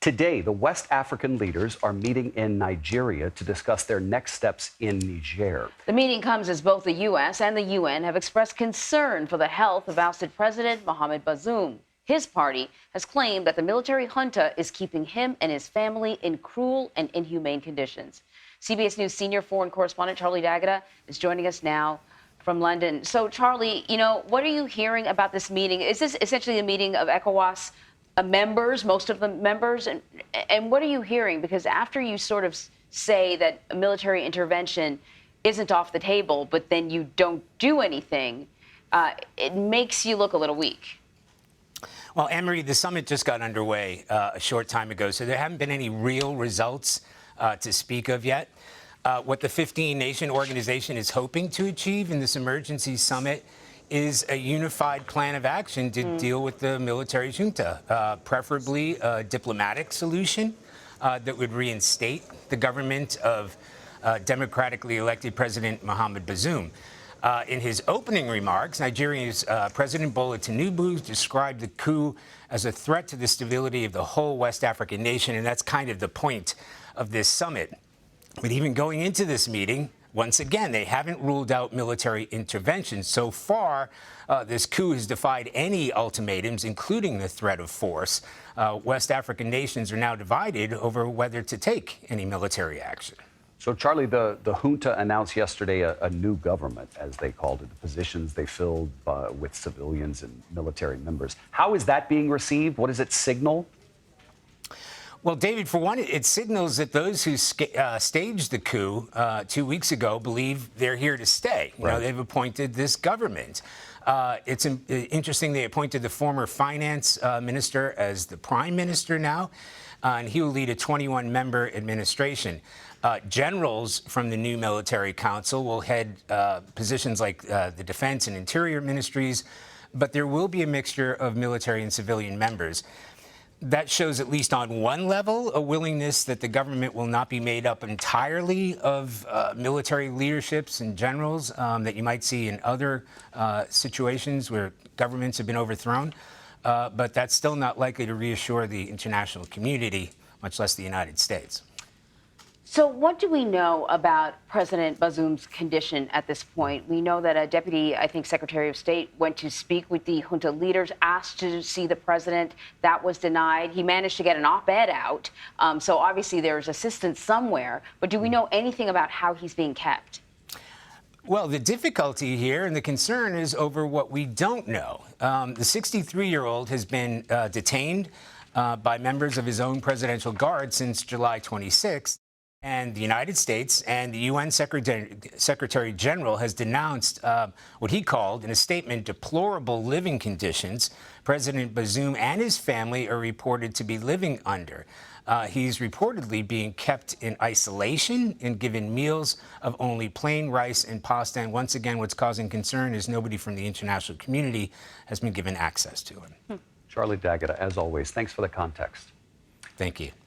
Today, the West African leaders are meeting in Nigeria to discuss their next steps in Niger. The meeting comes as both the U.S. and the UN have expressed concern for the health of ousted President Mohamed Bazoum. His party has claimed that the military junta is keeping him and his family in cruel and inhumane conditions. CBS News senior foreign correspondent Charlie D'Agata is joining us now from London. So, Charlie, what are you hearing about this meeting? Is this essentially a meeting of ECOWAS members, most of the members? And what are you hearing? Because after you sort of say that a military intervention isn't off the table, but then you don't do anything, it makes you look a little weak. Well, Anne-Marie, the summit just got underway a short time ago, so there haven't been any real results to speak of yet. What the 15-nation organization is hoping to achieve in this emergency summit is a unified plan of action to deal with the military junta, preferably a diplomatic solution that would reinstate the government of democratically elected President Mohamed Bazoum. In his opening remarks, Nigeria's President Bola Tinubu described the coup as a threat to the stability of the whole West African nation, and that's kind of the point of this summit. But even going into this meeting, once again, they haven't ruled out military intervention. So far, this coup has defied any ultimatums, including the threat of force. West African nations are now divided over whether to take any military action. So, Charlie, the junta announced yesterday a new government, as they called it, the positions they filled with civilians and military members. How is that being received? What does it signal? Well, David, for one, it signals that those who staged the coup 2 weeks ago believe they're here to stay. You know, they've appointed this government. It's interesting they appointed the former finance minister as the prime minister now, and he will lead a 21-member administration. Generals from the new military council will head positions like the defense and interior ministries, but there will be a mixture of military and civilian members. That shows, at least on one level, a willingness that the government will not be made up entirely of military leaderships and generals that you might see in other situations where governments have been overthrown. But that's still not likely to reassure the international community, much less the United States. So what do we know about President Bazoum's condition at this point? We know that a deputy, Secretary of State went to speak with the junta leaders, asked to see the president. That was denied. He managed to get an op-ed out. So obviously there's assistance somewhere. But do we know anything about how he's being kept? Well, the difficulty here and the concern is over what we don't know. The 63-year-old has been detained by members of his own presidential guard since July 26th. And the United States and the UN Secretary General has denounced what he called, in a statement, deplorable living conditions President Bazoum and his family are reported to be living under. He's reportedly being kept in isolation and given meals of only plain rice and pasta. And once again, what's causing concern is nobody from the international community has been given access to him. Charlie D'Agata, as always, thanks for the context. Thank you.